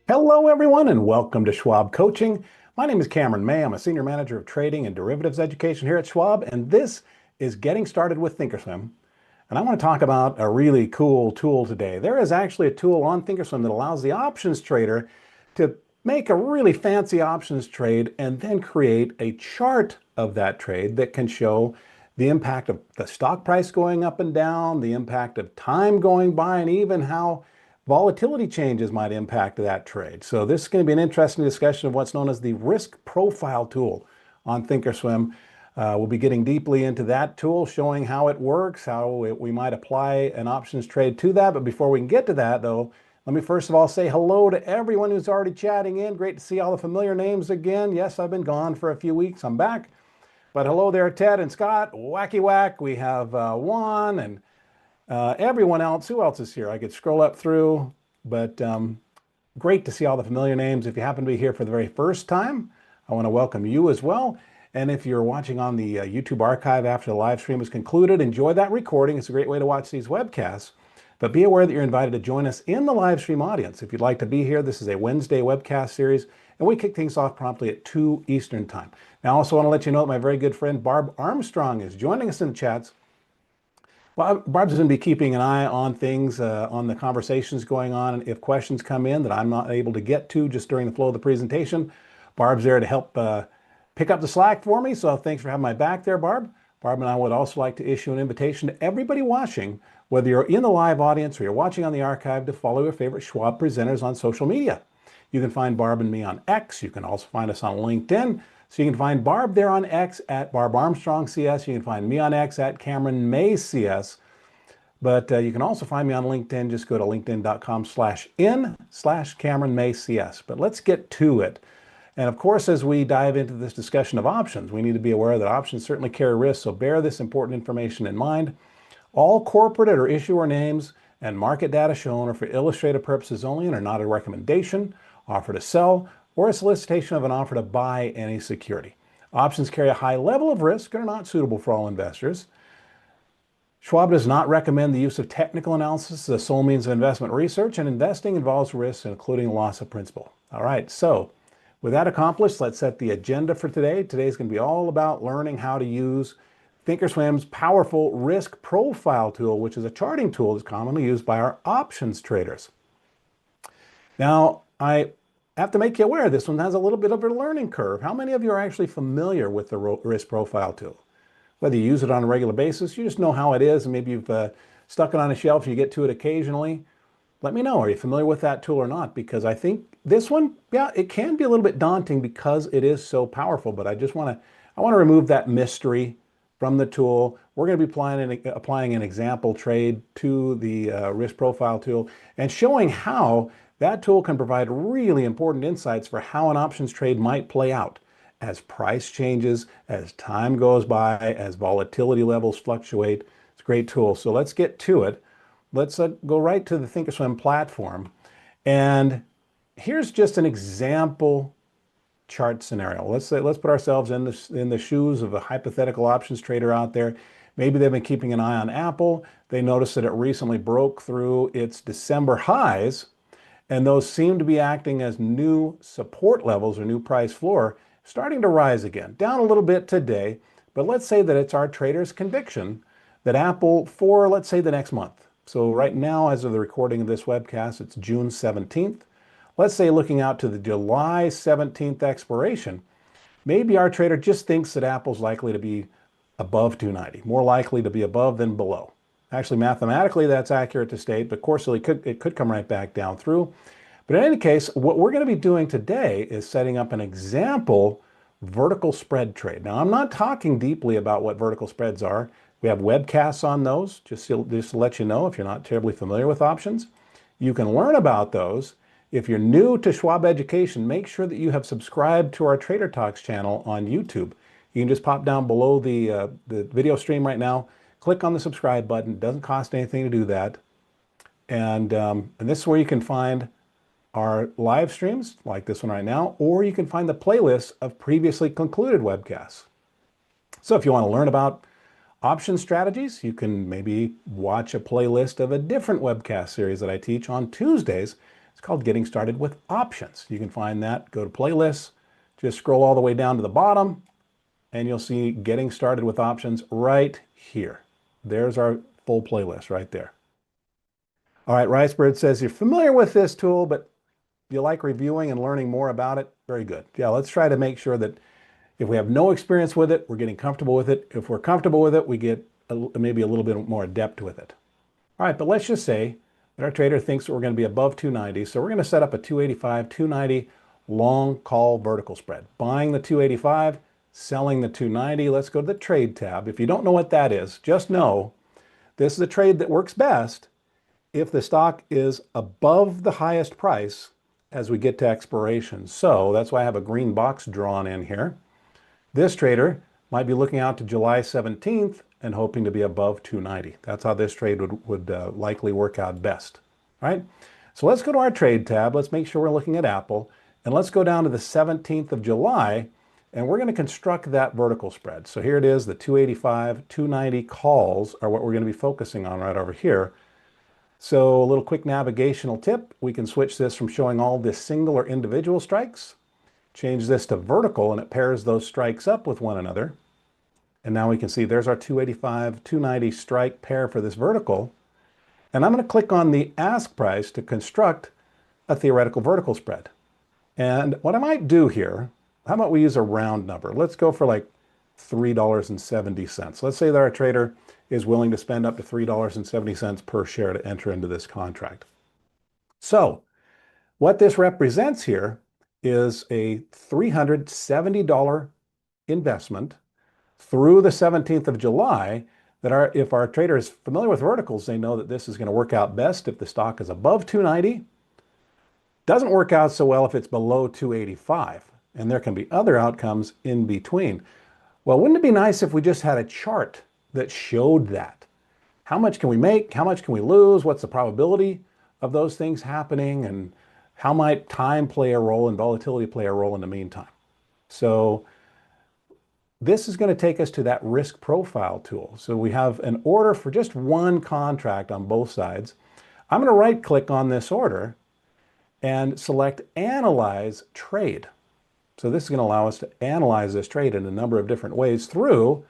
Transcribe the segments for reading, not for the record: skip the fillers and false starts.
Hello, everyone, and welcome to Schwab Coaching. My name is Cameron May. I'm a Senior Manager of Trading and Derivatives Education here at Schwab, and this is Getting Started with Thinkorswim. And I want to talk about a really cool tool today. There is actually a tool on Thinkorswim that allows the options trader to make a really fancy options trade and then create a chart of that trade that can show the impact of the stock price going up and down, the impact of time going by, and even how volatility changes might impact that trade. So this is going to be an interesting discussion of what's known as the risk profile tool on Thinkorswim. We'll be getting deeply into that tool, showing how it works, how we might apply an options trade to that. But before we can get to that, though, let me first of all say hello to everyone who's already chatting in. Great to see all the familiar names again. Yes, I've been gone for a few weeks. I'm back. But hello there, Ted and Scott, Wacky Whack. We have Juan and everyone else. Who else is here? I could scroll up through, but great to see all the familiar names. If you happen to be here for the very first time, I want to welcome you as well. And if you're watching on the YouTube archive after the live stream is concluded, enjoy that recording. It's a great way to watch these webcasts. But be aware that you're invited to join us in the live stream audience. If you'd like to be here, this is a Wednesday webcast series, and we kick things off promptly at 2 Eastern time. Now, I also want to let you know that my very good friend Barb Armstrong is joining us in the chats. Well, Barb's going to be keeping an eye on things, on the conversations going on. And if questions come in that I'm not able to get to just during the flow of the presentation, Barb's there to help pick up the slack for me. So thanks for having my back there, Barb. Barb and I would also like to issue an invitation to everybody watching, whether you're in the live audience or you're watching on the archive, to follow your favorite Schwab presenters on social media. You can find Barb and me on X. You can also find us on LinkedIn. So you can find Barb there on X at Barb Armstrong CS. You can find me on X at Cameron May CS. But you can also find me on LinkedIn. Just go to linkedin.com/in/Cameron May CS. But let's get to it. And of course, as we dive into this discussion of options, we need to be aware that options certainly carry risks. So bear this important information in mind. All corporate or issuer names and market data shown are for illustrative purposes only and are not a recommendation, offer to sell, or a solicitation of an offer to buy any security. Options carry a high level of risk and are not suitable for all investors. Schwab does not recommend the use of technical analysis as the sole means of investment research, and investing involves risks, including loss of principal. All right, so with that accomplished, let's set the agenda for today. Today's going to be all about learning how to use Thinkorswim's powerful risk profile tool, which is a charting tool that's commonly used by our options traders. Now, I have to make you aware this one has a little bit of a learning curve. How many of you are actually familiar with the risk profile tool? Whether you use it on a regular basis, you just know how it is, and maybe you've stuck it on a shelf, you get to it occasionally. Let me know, are you familiar with that tool or not? Because I think this one, yeah, it can be a little bit daunting because it is so powerful, but I want to remove that mystery from the tool. We're going to be applying an example trade to the risk profile tool and showing how that tool can provide really important insights for how an options trade might play out as price changes, as time goes by, as volatility levels fluctuate. It's a great tool. So let's get to it. Let's go right to the Thinkorswim platform. And here's just an example chart scenario. Let's put ourselves in the shoes of a hypothetical options trader out there. Maybe they've been keeping an eye on Apple. They noticed that it recently broke through its December highs, and those seem to be acting as new support levels or new price floor, starting to rise again. Down a little bit today, but let's say that it's our trader's conviction that Apple for, let's say, the next month. So right now, as of the recording of this webcast, it's June 17th. Let's say looking out to the July 17th expiration, maybe our trader just thinks that Apple's likely to be above 290, more likely to be above than below. Actually, mathematically, that's accurate to state, but of course, it could come right back down through. But in any case, what we're going to be doing today is setting up an example vertical spread trade. Now, I'm not talking deeply about what vertical spreads are. We have webcasts on those, just to let you know if you're not terribly familiar with options. You can learn about those. If you're new to Schwab Education, make sure that you have subscribed to our Trader Talks channel on YouTube. You can just pop down below the video stream right now, click on the subscribe button. It doesn't cost anything to do that. And this is where you can find our live streams like this one right now, or you can find the playlist of previously concluded webcasts. So if you want to learn about option strategies, you can maybe watch a playlist of a different webcast series that I teach on Tuesdays. It's called Getting Started with Options. You can find that, go to playlists, just scroll all the way down to the bottom, and you'll see Getting Started with Options right here. There's our full playlist right there. All right, Ricebird says you're familiar with this tool, but you like reviewing and learning more about it. Very good. Yeah, let's try to make sure that if we have no experience with it, we're getting comfortable with it. If we're comfortable with it, we get maybe a little bit more adept with it. All right, but let's just say that our trader thinks that we're going to be above 290. So we're going to set up a 285, 290 long call vertical spread. Buying the 285, selling the 290. Let's go to the trade tab. If you don't know what that is, just know this is a trade that works best if the stock is above the highest price as we get to expiration. So that's why I have a green box drawn in here. This trader might be looking out to July 17th and hoping to be above 290. That's how this trade would likely work out best. All right, so let's go to our trade tab. Let's make sure we're looking at Apple, and let's go down to the 17th of July, and we're going to construct that vertical spread. So here it is, the 285, 290 calls are what we're going to be focusing on right over here. So a little quick navigational tip, we can switch this from showing all the single or individual strikes, change this to vertical, and it pairs those strikes up with one another. And now we can see there's our 285, 290 strike pair for this vertical. And I'm going to click on the ask price to construct a theoretical vertical spread. And what I might do here, how about we use a round number? Let's go for like $3.70. Let's say that our trader is willing to spend up to $3.70 per share to enter into this contract. So what this represents here is a $370 investment through the 17th of July that if our trader is familiar with verticals, they know that this is going to work out best if the stock is above 290. Doesn't work out so well if it's below 285. And there can be other outcomes in between. Well, wouldn't it be nice if we just had a chart that showed that? How much can we make? How much can we lose? What's the probability of those things happening? And how might time play a role and volatility play a role in the meantime? So this is going to take us to that risk profile tool. So we have an order for just one contract on both sides. I'm going to right click on this order and select Analyze Trade. So this is going to allow us to analyze this trade in a number of different ways through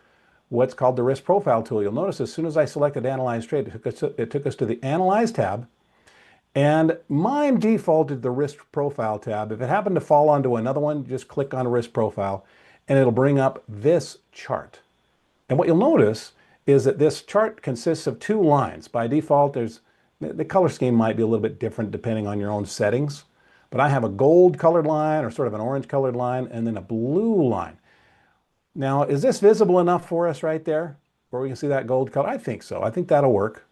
what's called the risk profile tool. You'll notice as soon as I selected Analyze Trade, it took us to the Analyze tab, and mine defaulted the risk profile tab. If it happened to fall onto another one, just click on risk profile and it'll bring up this chart. And what you'll notice is that this chart consists of two lines. By default, the color scheme might be a little bit different depending on your own settings, but I have a gold colored line or sort of an orange colored line and then a blue line. Now, is this visible enough for us right there where we can see that gold color? I think so. I think that'll work.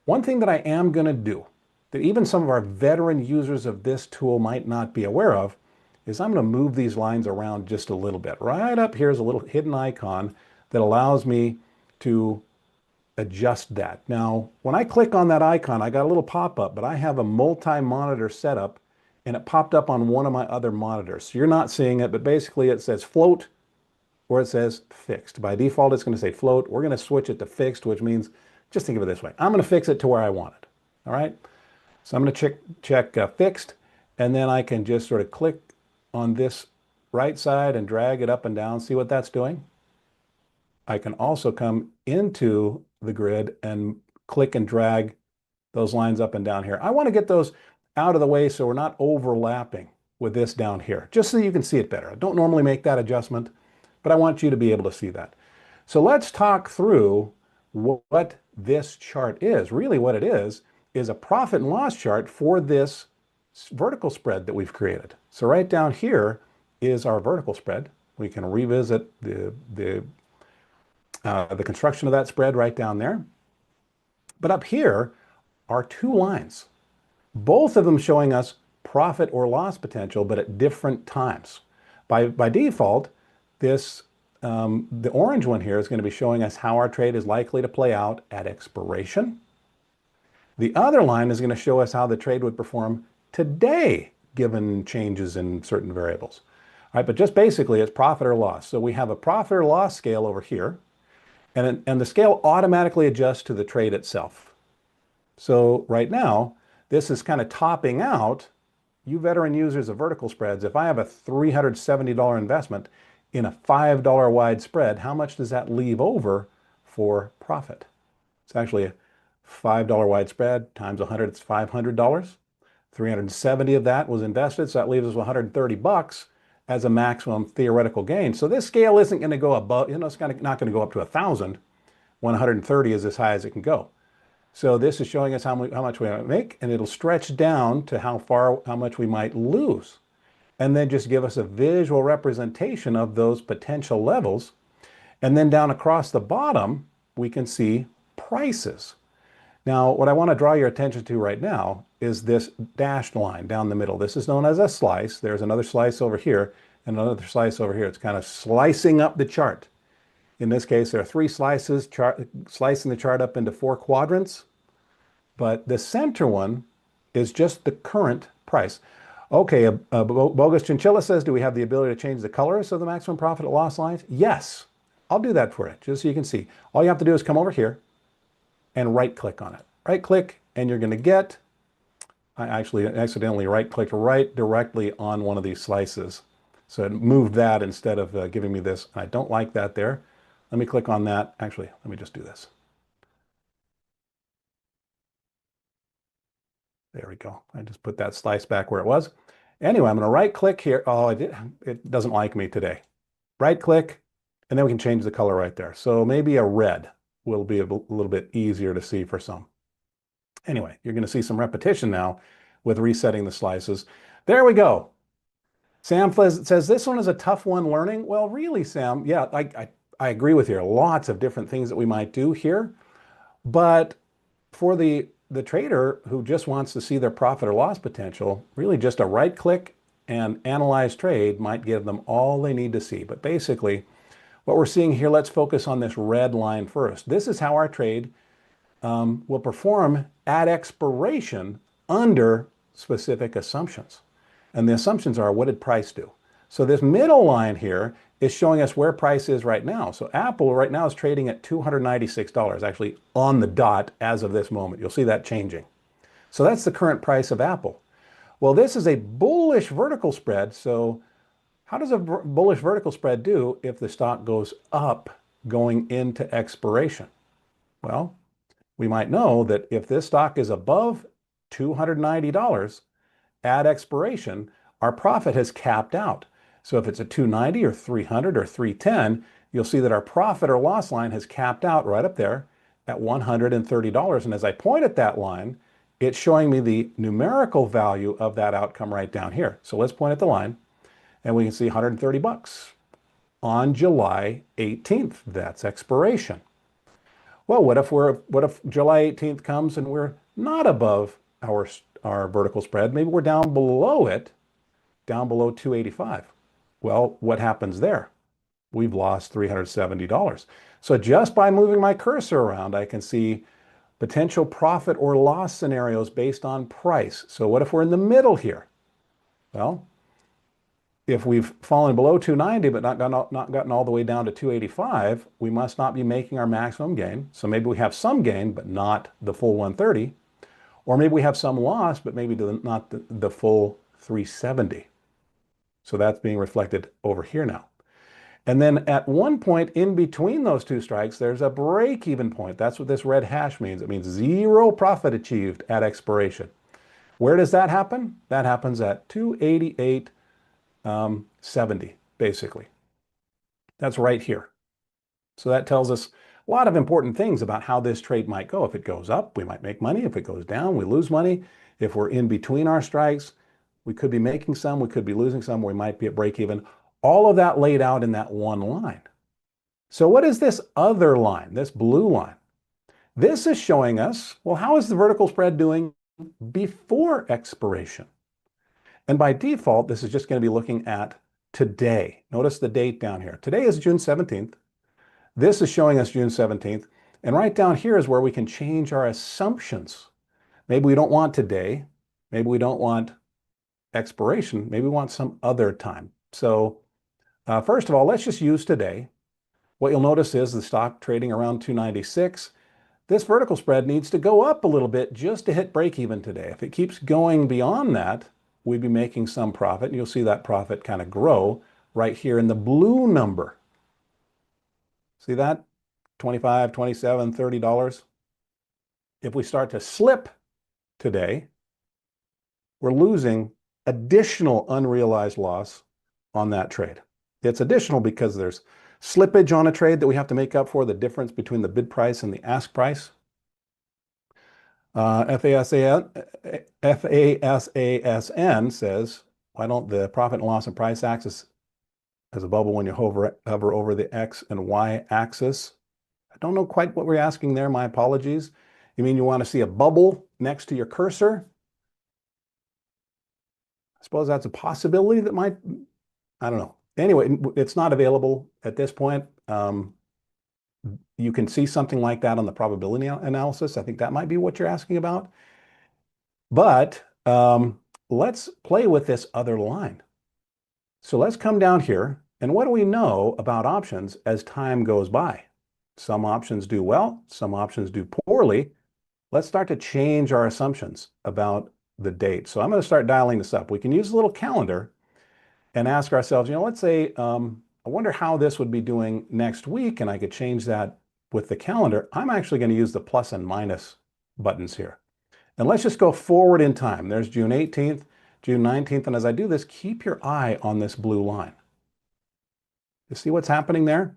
One thing that I am going to do that even some of our veteran users of this tool might not be aware of is I'm going to move these lines around just a little bit. Right up here is a little hidden icon that allows me to adjust that. Now, when I click on that icon, I got a little pop-up, but I have a multi-monitor setup and it popped up on one of my other monitors. So you're not seeing it, but basically it says float or it says fixed. By default, it's going to say float. We're going to switch it to fixed, which means, just think of it this way. I'm going to fix it to where I want it. All right. So I'm going to check fixed, and then I can just sort of click on this right side and drag it up and down. See what that's doing? I can also come into the grid and click and drag those lines up and down here. I want to get those out of the way so we're not overlapping with this down here, just so you can see it better. I don't normally make that adjustment, but I want you to be able to see that. So let's talk through what this chart is. Really what it is a profit and loss chart for this vertical spread that we've created. So right down here is our vertical spread. We can revisit the construction of that spread right down there. But up here are two lines, both of them showing us profit or loss potential, but at different times. By default, this the orange one here is going to be showing us how our trade is likely to play out at expiration. The other line is going to show us how the trade would perform today, given changes in certain variables. All right, but just basically it's profit or loss. So we have a profit or loss scale over here, and the scale automatically adjusts to the trade itself. So right now, this is kind of topping out. You veteran users of vertical spreads, if I have a $370 investment in a $5 wide spread, how much does that leave over for profit? It's actually a $5 wide spread times 100, it's $500. 370 of that was invested, so that leaves us 130 bucks as a maximum theoretical gain. So this scale isn't going to go above, it's not going to go up to 1,000. 130 is as high as it can go. So this is showing us how much we might make, and it'll stretch down to how much we might lose. And then just give us a visual representation of those potential levels. And then down across the bottom, we can see prices. Now, what I want to draw your attention to right now is this dashed line down the middle. This is known as a slice. There's another slice over here and another slice over here. It's kind of slicing up the chart. In this case, there are 3 slices, slicing the chart up into 4 quadrants. But the center one is just the current price. Okay, Bogus Chinchilla says, do we have the ability to change the colors of the maximum profit or loss lines? Yes, I'll do that for you, just so you can see. All you have to do is come over here and right-click on it. Right-click, and you're going to get, I actually accidentally right-clicked right directly on one of these slices. So it moved that instead of giving me this. I don't like that there. Let me click on that. Actually, let me just do this. There we go. I just put that slice back where it was. Anyway, I'm going to right-click here. Oh, it doesn't like me today. Right-click, and then we can change the color right there. So maybe a red will be a little bit easier to see for some. Anyway, you're going to see some repetition now with resetting the slices. There we go. Sam says, this one is a tough one learning. Well, really, Sam, yeah, I agree with you. Lots of different things that we might do here. But for the trader who just wants to see their profit or loss potential, really just a right click and analyze trade might give them all they need to see. But basically, what we're seeing here, let's focus on this red line first. This is how our trade will perform at expiration under specific assumptions. And the assumptions are, what did price do? So this middle line here is showing us where price is right now. So Apple right now is trading at $296, actually on the dot as of this moment. You'll see that changing. So that's the current price of Apple. Well, this is a bullish vertical spread. So how does a bullish vertical spread do if the stock goes up going into expiration? Well, we might know that if this stock is above $290 at expiration, our profit has capped out. So if it's a 290 or 300 or 310, you'll see that our profit or loss line has capped out right up there at $130. And as I point at that line, it's showing me the numerical value of that outcome right down here. So let's point at the line and we can see 130 bucks on July 18th. That's expiration. Well, what if July 18th comes and we're not above our vertical spread? Maybe we're down below it, down below 285. Well, what happens there? We've lost $370. So just by moving my cursor around, I can see potential profit or loss scenarios based on price. So what if we're in the middle here? Well, if we've fallen below 290 but not gotten all the way down to 285, we must not be making our maximum gain. So maybe we have some gain, but not the full 130. Or maybe we have some loss, but maybe not the full 370. So that's being reflected over here now. And then at one point in between those two strikes, there's a break-even point. That's what this red hash means. It means zero profit achieved at expiration. Where does that happen? That happens at 288.70, basically. That's right here. So that tells us a lot of important things about how this trade might go. If it goes up, we might make money. If it goes down, we lose money. If we're in between our strikes, we could be making some, we could be losing some, we might be at break even. All of that laid out in that one line. So what is this other line, this blue line? This is showing us, well, how is the vertical spread doing before expiration? And by default, this is just going to be looking at today. Notice the date down here. Today is June 17th. This is showing us June 17th. And right down here is where we can change our assumptions. Maybe we don't want today. Maybe we don't want expiration. Maybe we want some other time. So first of all, let's just use today. What you'll notice is the stock trading around 296. this vertical spread needs to go up a little bit just to hit break even today. If it keeps going beyond that, we'd be making some profit, and you'll see that profit kind of grow right here in the blue number. See that? $25, $27, $30. If we start to slip today, we're losing additional unrealized loss on that trade. It's additional because there's slippage on a trade that we have to make up for, the difference between the bid price and the ask price. FASASN says, why don't the profit and loss and price axis as a bubble when you hover over the X and Y axis? I don't know quite what we're asking there. My apologies. You mean you want to see a bubble next to your cursor? I suppose that's a possibility that might, I don't know. Anyway, it's not available at this point. You can see something like that on the probability analysis. I think that might be what you're asking about. But let's play with this other line. So let's come down here. And what do we know about options as time goes by? Some options do well, some options do poorly. Let's start to change our assumptions about the date. So I'm going to start dialing this up. We can use a little calendar and ask ourselves, let's say, I wonder how this would be doing next week, and I could change that with the calendar. I'm actually going to use the plus and minus buttons here. And let's just go forward in time. There's June 18th, June 19th, and as I do this, keep your eye on this blue line. You see what's happening there?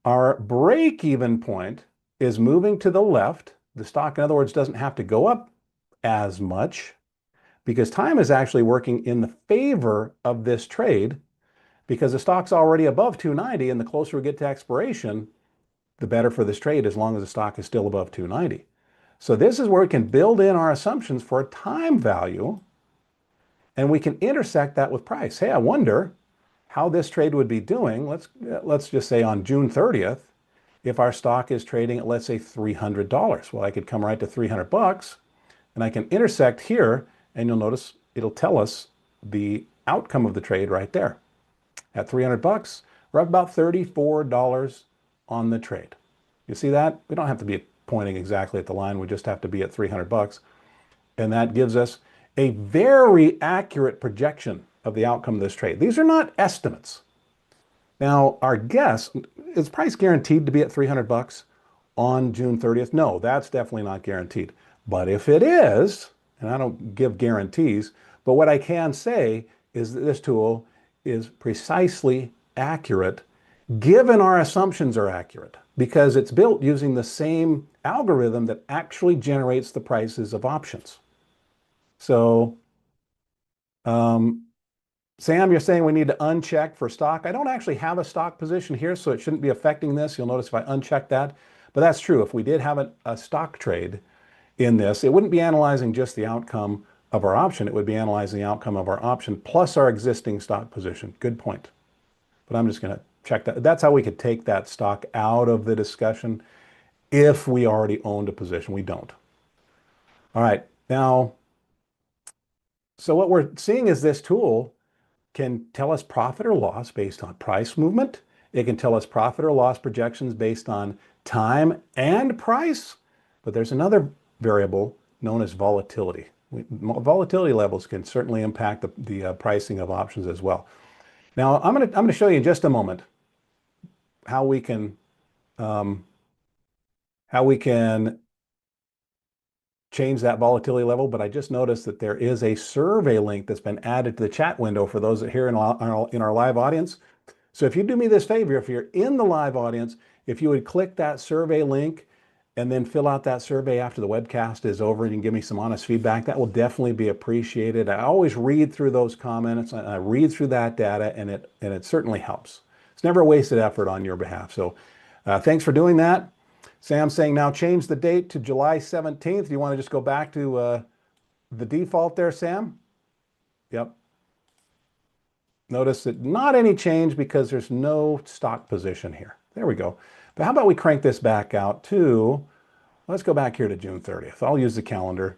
Our break-even point is moving to the left. The stock, in other words, doesn't have to go up as much because time is actually working in the favor of this trade because the stock's already above 290, and the closer we get to expiration, the better for this trade as long as the stock is still above 290. So this is where we can build in our assumptions for a time value, and we can intersect that with price. Hey, I wonder how this trade would be doing. Let's just say on June 30th, if our stock is trading at, let's say, $300. Well, I could come right to 300 bucks, and I can intersect here, and you'll notice it'll tell us the outcome of the trade right there. At 300 bucks, we're up about $34 on the trade. You see that? We don't have to be pointing exactly at the line. We just have to be at 300 bucks. And that gives us a very accurate projection of the outcome of this trade. These are not estimates. Now, our guess, is price guaranteed to be at 300 bucks on June 30th? No, that's definitely not guaranteed. But if it is, and I don't give guarantees, but what I can say is that this tool is precisely accurate given our assumptions are accurate because it's built using the same algorithm that actually generates the prices of options. So, Sam, you're saying we need to uncheck for stock. I don't actually have a stock position here, so it shouldn't be affecting this. You'll notice if I uncheck that. But that's true. If we did have a stock trade in this, it wouldn't be analyzing just the outcome of our option. It would be analyzing the outcome of our option plus our existing stock position. Good point. But I'm just going to check that. That's how we could take that stock out of the discussion if we already owned a position. We don't. All right. Now, so what we're seeing is this tool can tell us profit or loss based on price movement. It can tell us profit or loss projections based on time and price. But there's another variable known as volatility. Volatility levels can certainly impact the pricing of options as well. Now, I'm going to show you in just a moment how we can change that volatility level, but I just noticed that there is a survey link that's been added to the chat window for those that are here in our live audience. So if you do me this favor, if you're in the live audience, if you would click that survey link and then fill out that survey after the webcast is over, you can give me some honest feedback. That will definitely be appreciated. I always read through those comments, and I read through that data, and it certainly helps. It's never a wasted effort on your behalf. So thanks for doing that. Sam's saying now change the date to July 17th. Do you want to just go back to the default there, Sam? Yep. Notice that not any change because there's no stock position here. There we go. But how about we crank this back out to, let's go back here to June 30th. I'll use the calendar.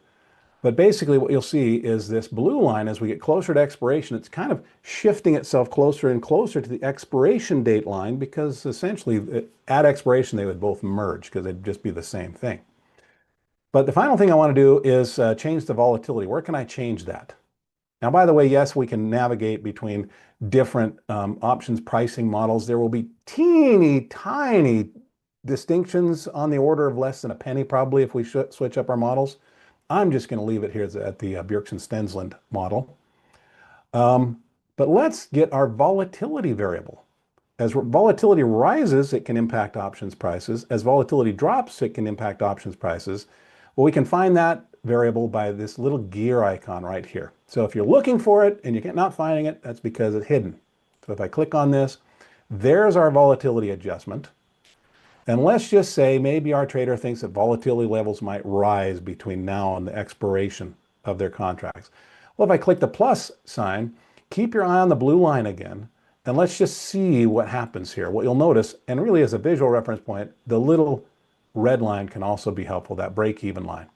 But basically what you'll see is this blue line, as we get closer to expiration, it's kind of shifting itself closer and closer to the expiration date line because essentially at expiration they would both merge because they'd just be the same thing. But the final thing I want to do is change the volatility. Where can I change that? Now, by the way, yes, we can navigate between different options pricing models. There will be teeny tiny distinctions on the order of less than a penny probably if we switch up our models. I'm just going to leave it here at the Bjerksen Stensland model. But let's get our volatility variable. As volatility rises, it can impact options prices. As volatility drops, it can impact options prices. Well, we can find that variable by this little gear icon right here. So if you're looking for it and you're not finding it, that's because it's hidden. So if I click on this, there's our volatility adjustment. And let's just say maybe our trader thinks that volatility levels might rise between now and the expiration of their contracts. Well, if I click the plus sign, keep your eye on the blue line again, and let's just see what happens here. What you'll notice, and really as a visual reference point, the little red line can also be helpful, that break-even line.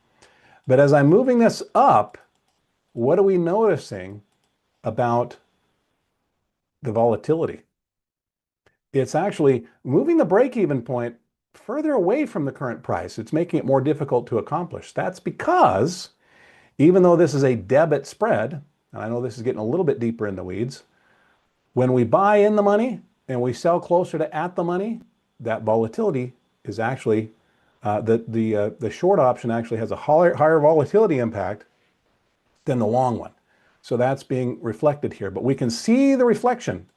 But as I'm moving this up, what are we noticing about the volatility? It's actually moving the break-even point further away from the current price. It's making it more difficult to accomplish. That's because even though this is a debit spread, and I know this is getting a little bit deeper in the weeds, when we buy in the money and we sell closer to at the money, that volatility is actually, the short option actually has a higher volatility impact than the long one. So that's being reflected here. But we can see the reflection,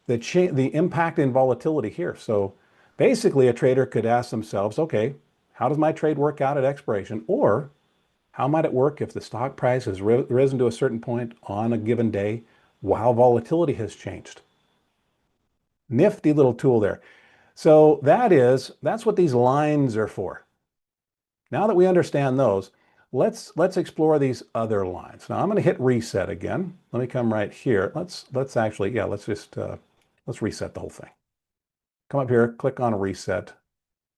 the impact in volatility here. So basically a trader could ask themselves, okay, how does my trade work out at expiration? Or how might it work if the stock price has risen to a certain point on a given day while volatility has changed? Nifty little tool there. So that's what these lines are for. Now that we understand those, let's explore these other lines. Now I'm going to hit reset again. Let me come right here. Let's reset the whole thing. Come up here, click on reset.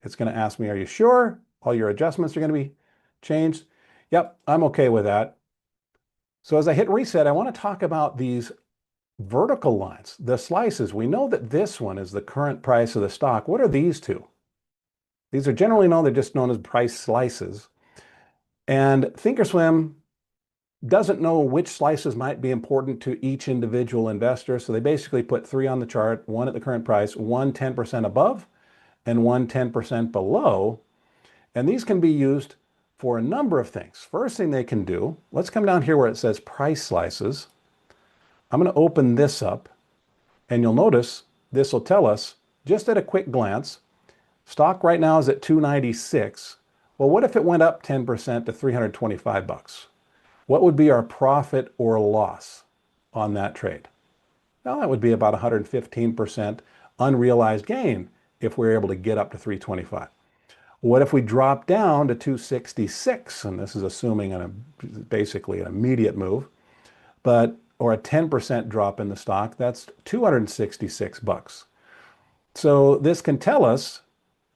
It's going to ask me, are you sure all your adjustments are going to be changed? Yep, I'm okay with that. So as I hit reset, I want to talk about these vertical lines, the slices. We know that this one is the current price of the stock. What are these two? These are generally known, they're just known as price slices. And Thinkorswim doesn't know which slices might be important to each individual investor. So they basically put three on the chart, one at the current price, one 10% above, and one 10% below. And these can be used for a number of things. First thing they can do, let's come down here where it says price slices. I'm going to open this up, and you'll notice this will tell us, just at a quick glance, stock right now is at 296. Well, what if it went up 10% to 325 bucks? What would be our profit or loss on that trade? Well, that would be about 115% unrealized gain if we're able to get up to 325. What if we drop down to 266? And this is assuming basically an immediate move, or a 10% drop in the stock, that's 266 bucks. So this can tell us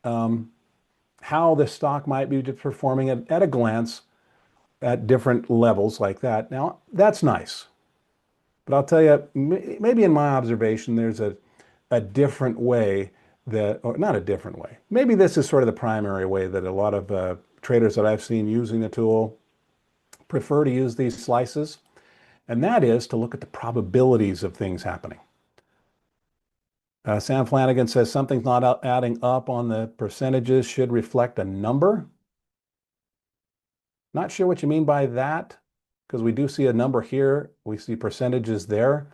how the stock might be performing at a glance at different levels like that. Now, that's nice. But I'll tell you, maybe in my observation, there's a different way or not a different way. Maybe this is sort of the primary way that a lot of traders that I've seen using the tool prefer to use these slices. And that is to look at the probabilities of things happening. Sam Flanagan says something's not adding up on the percentages, should reflect a number. Not sure what you mean by that, because we do see a number here. We see percentages there.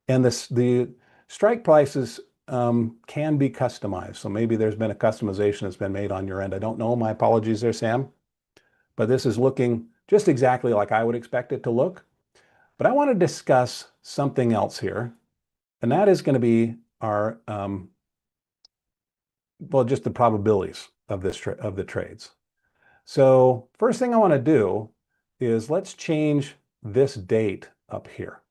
And the strike prices can be customized. So maybe there's been a customization that's been made on your end. I don't know. My apologies there, Sam. But this is looking just exactly like I would expect it to look. But I want to discuss something else here, and that is going to be our, just the probabilities of the trades. So first thing I want to do is let's change this date up here.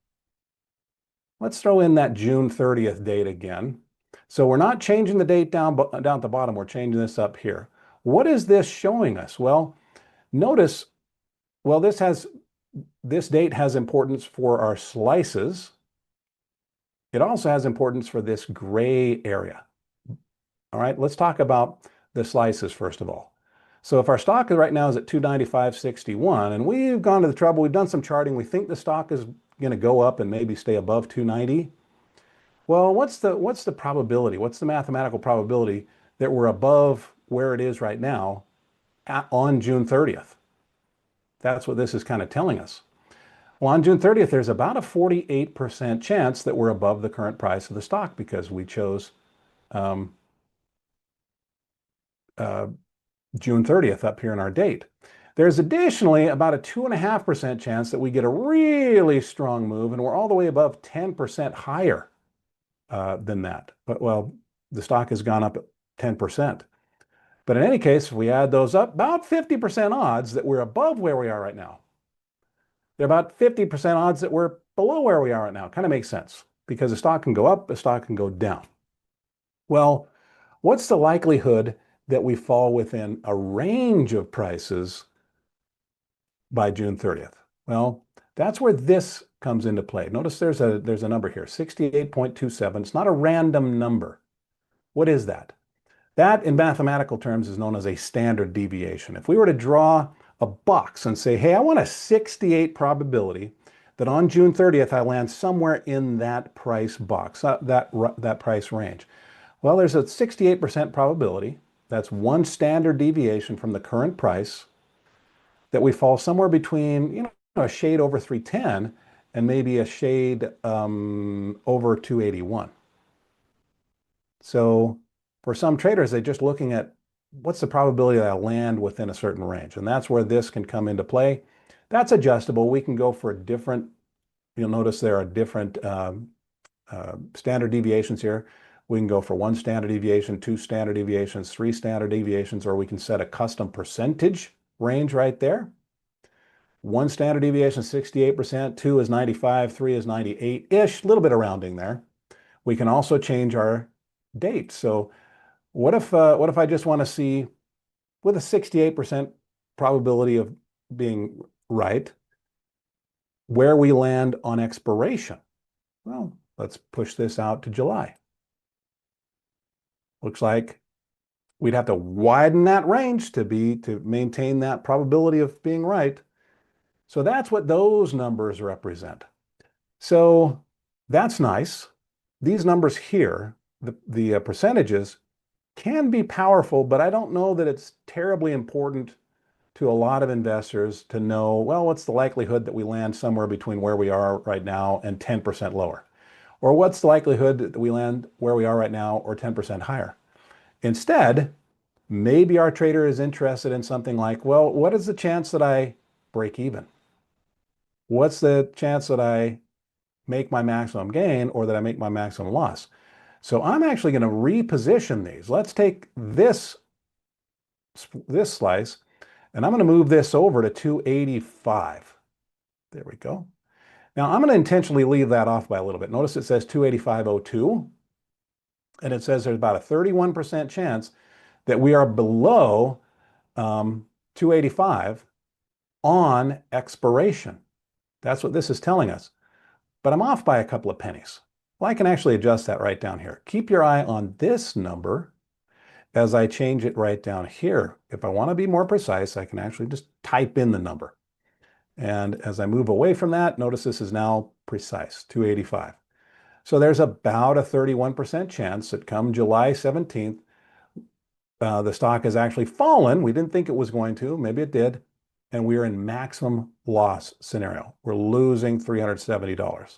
Let's throw in that June 30th date again. So we're not changing the date down at the bottom, we're changing this up here. What is this showing us? Well, notice, this date has importance for our slices. It also has importance for this gray area. All right, let's talk about the slices first of all. So if our stock right now is at 295.61, and we've gone to the trouble, we've done some charting, we think the stock is going to go up and maybe stay above 290. Well, what's the probability? What's the mathematical probability that we're above where it is right now on June 30th? That's what this is kind of telling us. Well, on June 30th, there's about a 48% chance that we're above the current price of the stock because we chose um, June 30th up here in our date. There's additionally about a 2.5% chance that we get a really strong move and we're all the way above 10% higher than that. But well, the stock has gone up 10%. But in any case, if we add those up, about 50% odds that we're above where we are right now. There are about 50% odds that we're below where we are right now. Kind of makes sense because a stock can go up, a stock can go down. Well, what's the likelihood that we fall within a range of prices by June 30th? Well, that's where this comes into play. Notice there's a number here, 68.27. It's not a random number. What is that? That in mathematical terms is known as a standard deviation. If we were to draw a box and say, hey, I want a 68 probability that on June 30th I land somewhere in that price box, that price range. Well, there's a 68% probability. That's one standard deviation from the current price that we fall somewhere between, a shade over 310 and maybe a shade over 281. So for some traders, they're just looking at what's the probability that I'll land within a certain range. And that's where this can come into play. That's adjustable. We can go for different, you'll notice there are different standard deviations here. We can go for one standard deviation, two standard deviations, three standard deviations, or we can set a custom percentage range right there. One standard deviation, 68%, two is 95, three is 98-ish, a little bit of rounding there. We can also change our date. So what if I just want to see, with a 68% probability of being right, where we land on expiration? Well, let's push this out to July. Looks like we'd have to widen that range to maintain that probability of being right. So that's what those numbers represent. So that's nice. These numbers here, the percentages, can be powerful, but I don't know that it's terribly important to a lot of investors to know, well, what's the likelihood that we land somewhere between where we are right now and 10% lower? Or what's the likelihood that we land where we are right now or 10% higher? Instead, maybe our trader is interested in something like, well, what is the chance that I break even? What's the chance that I make my maximum gain or that I make my maximum loss? So I'm actually going to reposition these. Let's take this slice and I'm going to move this over to 285. There we go. Now I'm going to intentionally leave that off by a little bit. Notice it says 285.02 and it says there's about a 31% chance that we are below 285 on expiration. That's what this is telling us. But I'm off by a couple of pennies. Well, I can actually adjust that right down here. Keep your eye on this number as I change it right down here. If I want to be more precise, I can actually just type in the number. And as I move away from that, notice this is now precise, 285. So there's about a 31% chance that come July 17th, the stock has actually fallen. We didn't think it was going to, maybe it did. And we're in maximum loss scenario. We're losing $370.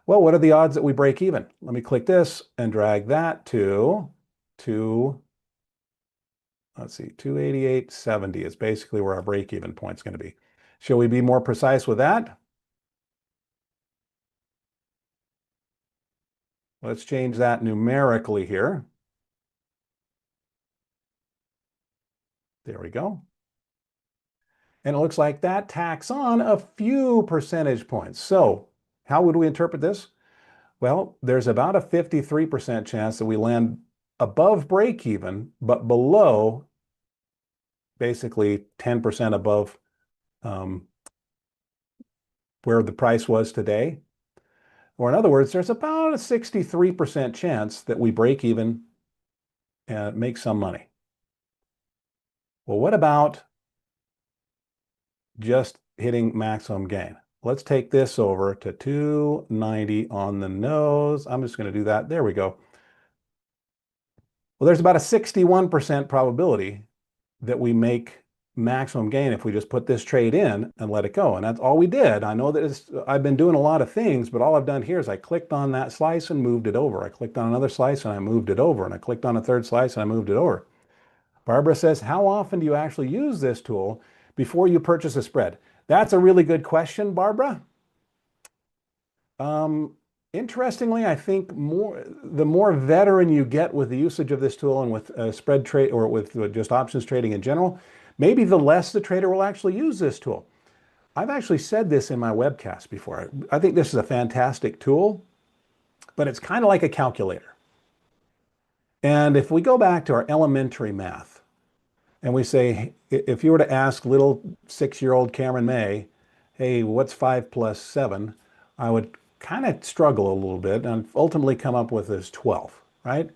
Well, what are the odds that we break even? Let me click this and drag that to let's see, 288.70 is basically where our break-even point is going to be. Shall we be more precise with that? Let's change that numerically here. There we go. And it looks like that tacks on a few percentage points. So how would we interpret this? Well, there's about a 53% chance that we land above break even, but below, basically 10% above where the price was today. Or in other words, there's about a 63% chance that we break even and make some money. Well, what about just hitting maximum gain? Let's take this over to 290 on the nose. I'm just going to do that. There we go. Well, there's about a 61% probability that we make maximum gain if we just put this trade in and let it go. And that's all we did. I know that I've been doing a lot of things, but all I've done here is I clicked on that slice and moved it over. I clicked on another slice and I moved it over. And I clicked on a third slice and I moved it over. Barbara says, how often do you actually use this tool before you purchase a spread? That's a really good question, Barbara. Interestingly, I think the more veteran you get with the usage of this tool and with spread trade or with just options trading in general, maybe the less the trader will actually use this tool. I've actually said this in my webcast before. I think this is a fantastic tool, but it's kind of like a calculator. And if we go back to our elementary math and we say, if you were to ask little 6-year-old Cameron May, hey, what's 5 plus 7? I would kind of struggle a little bit and ultimately come up with this 12, right?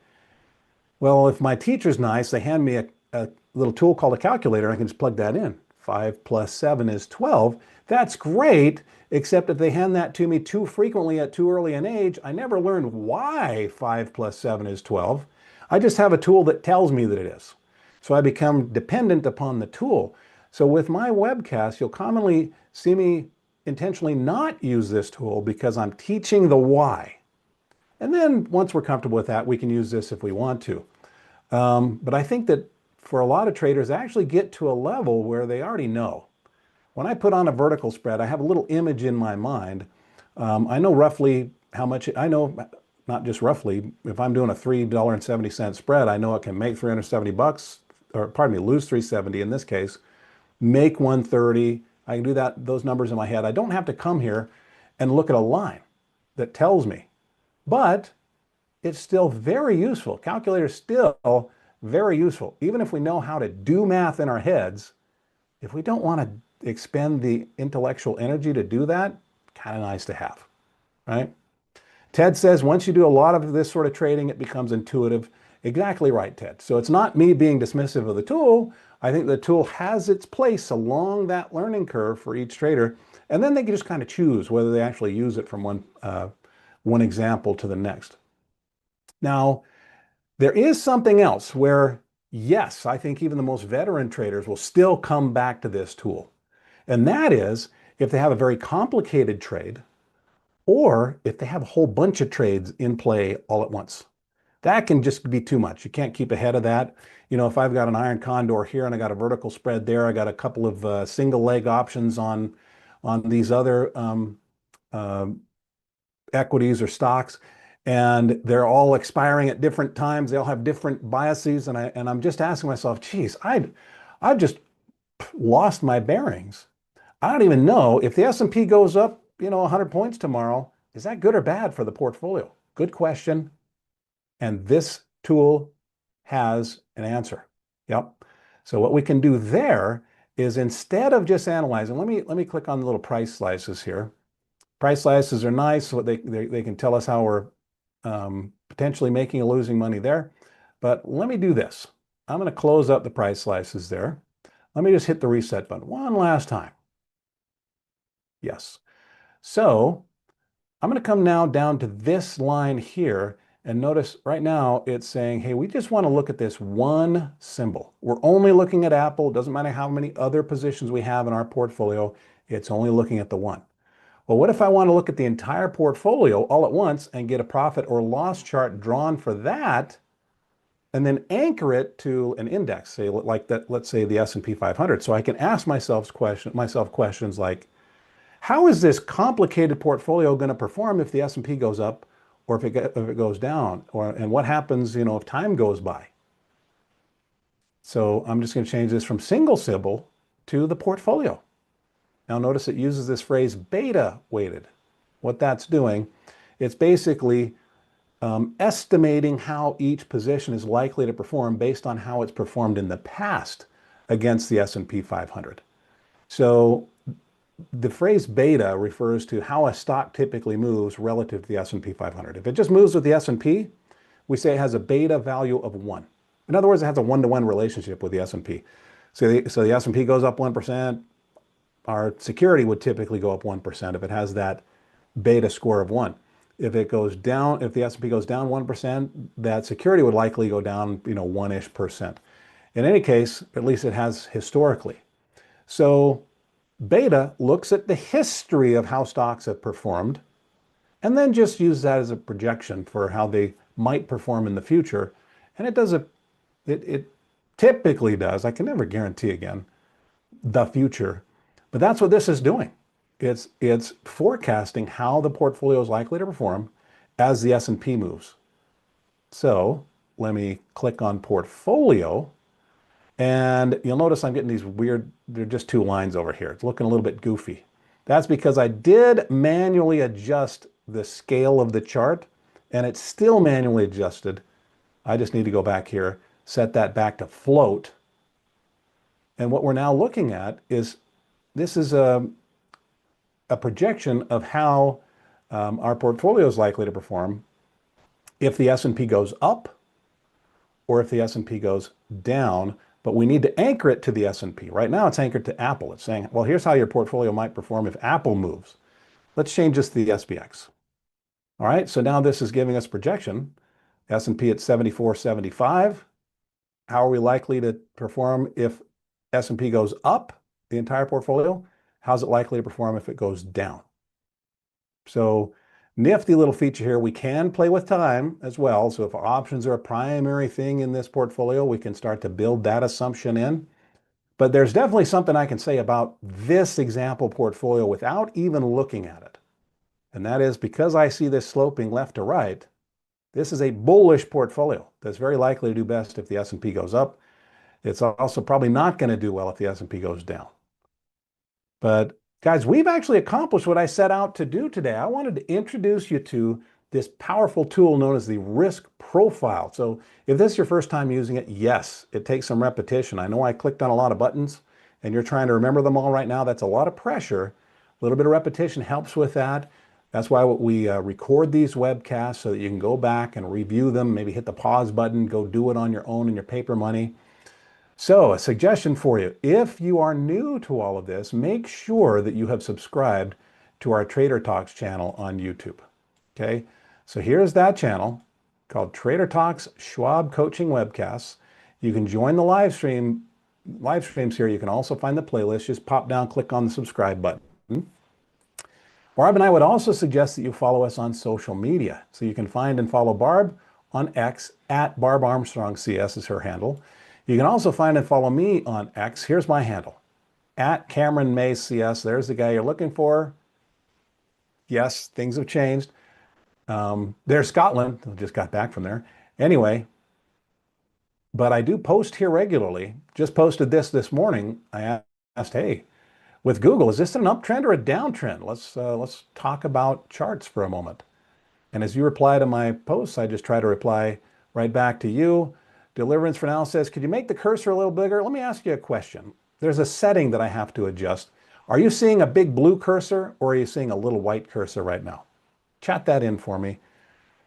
Well, if my teacher's nice, they hand me a little tool called a calculator. I can just plug that in. 5 plus 7 is 12. That's great, except if they hand that to me too frequently at too early an age, I never learn why 5 plus 7 is 12. I just have a tool that tells me that it is. So I become dependent upon the tool. So with my webcast, you'll commonly see me intentionally not use this tool because I'm teaching the why. And then once we're comfortable with that, we can use this if we want to. But I think that for a lot of traders, they actually get to a level where they already know. When I put on a vertical spread, I have a little image in my mind. I know roughly how much, I know not just roughly, if I'm doing a $3.70 spread, I know it can make 370 bucks, or pardon me, lose 370 in this case, make 130. I can do those numbers in my head. I don't have to come here and look at a line that tells me, but it's still very useful. Calculator is still very useful. Even if we know how to do math in our heads, if we don't want to expend the intellectual energy to do that, kind of nice to have, right? Ted says, once you do a lot of this sort of trading, it becomes intuitive. Exactly right, Ted. So it's not me being dismissive of the tool. I think the tool has its place along that learning curve for each trader. And then they can just kind of choose whether they actually use it from one example to the next. Now, there is something else where, yes, I think even the most veteran traders will still come back to this tool. And that is if they have a very complicated trade or if they have a whole bunch of trades in play all at once. That can just be too much. You can't keep ahead of that. You know, if I've got an iron condor here and I got a vertical spread there, I got a couple of single leg options on these other equities or stocks, and they're all expiring at different times. They all have different biases, and I'm just asking myself, geez, I've just lost my bearings. I don't even know if the S&P goes up, 100 points tomorrow. Is that good or bad for the portfolio? Good question. And this tool has an answer. Yep. So what we can do there is instead of just analyzing, let me click on the little price slices here. Price slices are nice. So they can tell us how we're potentially making or losing money there. But let me do this. I'm going to close up the price slices there. Let me just hit the reset button one last time. Yes. So I'm going to come now down to this line here. And notice right now it's saying, hey, we just want to look at this one symbol. We're only looking at Apple. It doesn't matter how many other positions we have in our portfolio. It's only looking at the one. Well, what if I want to look at the entire portfolio all at once and get a profit or loss chart drawn for that and then anchor it to an index, say like that, let's say the S&P 500. So I can ask myself questions like, how is this complicated portfolio going to perform if the S&P goes up or if it goes down, and what happens, if time goes by? So I'm just going to change this from single symbol to the portfolio. Now notice it uses this phrase beta weighted. What that's doing, it's basically estimating how each position is likely to perform based on how it's performed in the past against the S&P 500. So the phrase beta refers to how a stock typically moves relative to the S&P 500. If it just moves with the S&P, we say it has a beta value of 1. In other words, it has a one-to-one relationship with the S&P. So the S&P goes up 1%. Our security would typically go up 1% if it has that beta score of 1. If it goes down, if the S&P goes down 1%, that security would likely go down, 1-ish percent. In any case, at least it has historically. So beta looks at the history of how stocks have performed and then just use that as a projection for how they might perform in the future. And it typically does, I can never guarantee again, the future, but that's what this is doing. It's forecasting how the portfolio is likely to perform as the S&P moves. So let me click on portfolio, and you'll notice I'm getting these weird, they're just two lines over here. It's looking a little bit goofy. That's because I did manually adjust the scale of the chart, and it's still manually adjusted. I just need to go back here, set that back to float. And what we're now looking at is, this is a projection of how our portfolio is likely to perform if the S&P goes up or if the S&P goes down, but we need to anchor it to the S&P. Right now it's anchored to Apple. It's saying, well, here's how your portfolio might perform if Apple moves. Let's change this to the SPX. All right, so now this is giving us projection. S&P at 74.75. How are we likely to perform if S&P goes up, the entire portfolio? How's it likely to perform if it goes down? So nifty little feature here. We can play with time as well. So if options are a primary thing in this portfolio, we can start to build that assumption in. But there's definitely something I can say about this example portfolio without even looking at it. And that is, because I see this sloping left to right, this is a bullish portfolio that's very likely to do best if the S&P goes up. It's also probably not going to do well if the S&P goes down. But guys, we've actually accomplished what I set out to do today. I wanted to introduce you to this powerful tool known as the risk profile. So if this is your first time using it, yes, it takes some repetition. I know I clicked on a lot of buttons and you're trying to remember them all right now. That's a lot of pressure. A little bit of repetition helps with that. That's why we record these webcasts so that you can go back and review them, maybe hit the pause button, go do it on your own in your paper money. So a suggestion for you, if you are new to all of this, make sure that you have subscribed to our Trader Talks channel on YouTube. Okay, so here's that channel called Trader Talks Schwab Coaching Webcasts. You can join the live streams here. You can also find the playlist. Just pop down, click on the subscribe button. Barb and I would also suggest that you follow us on social media. So you can find and follow Barb on X at Barb Armstrong CS is her handle. You can also find and follow me on X. Here's my handle, at Cameron May CS. There's the guy you're looking for. Yes, things have changed. There's Scotland. I just got back from there. Anyway, but I do post here regularly. Just posted this morning. I asked, hey, with Google, is this an uptrend or a downtrend? Let's talk about charts for a moment. And as you reply to my posts, I just try to reply right back to you. Deliverance for Now says, could you make the cursor a little bigger? Let me ask you a question. There's a setting that I have to adjust. Are you seeing a big blue cursor or are you seeing a little white cursor right now? Chat that in for me,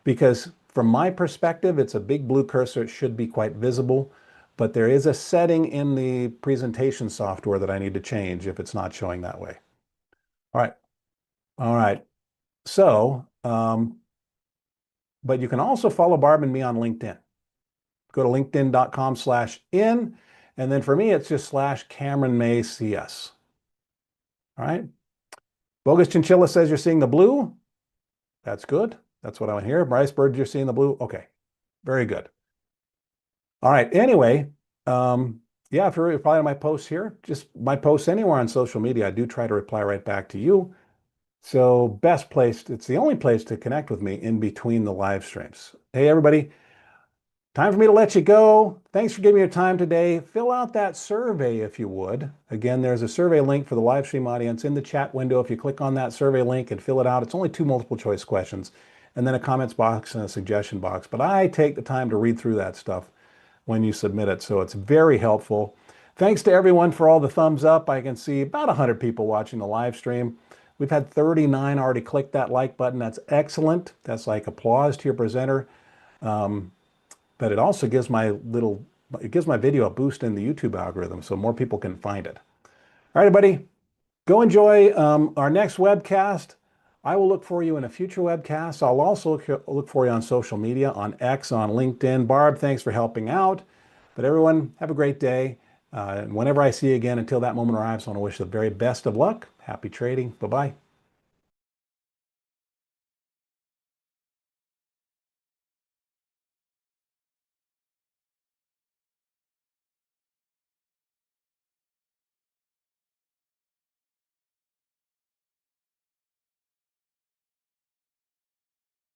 because from my perspective, it's a big blue cursor. It should be quite visible, but there is a setting in the presentation software that I need to change if it's not showing that way. All right. All right. So, but you can also follow Barb and me on LinkedIn. Go to linkedin.com/in. And then for me, it's just /Cameron May CS. All right. Bogus Chinchilla says you're seeing the blue. That's good. That's what I want to hear. Bryce Bird, you're seeing the blue. Okay. Very good. All right. Anyway, yeah, if you're replying to my posts here, just my posts anywhere on social media, I do try to reply right back to you. So best place, it's the only place to connect with me in between the live streams. Hey, everybody. Time for me to let you go. Thanks for giving me your time today. Fill out that survey if you would. Again, there's a survey link for the live stream audience in the chat window. If you click on that survey link and fill it out, it's only 2 multiple choice questions and then a comments box and a suggestion box. But I take the time to read through that stuff when you submit it, so it's very helpful. Thanks to everyone for all the thumbs up. I can see about 100 people watching the live stream. We've had 39 already click that like button. That's excellent. That's like applause to your presenter. But it also gives my gives my video a boost in the YouTube algorithm so more people can find it. All right, everybody, go enjoy our next webcast. I will look for you in a future webcast. I'll also look for you on social media, on X, on LinkedIn. Barb, thanks for helping out. But everyone, have a great day. And whenever I see you again, until that moment arrives, I want to wish the very best of luck. Happy trading. Bye-bye.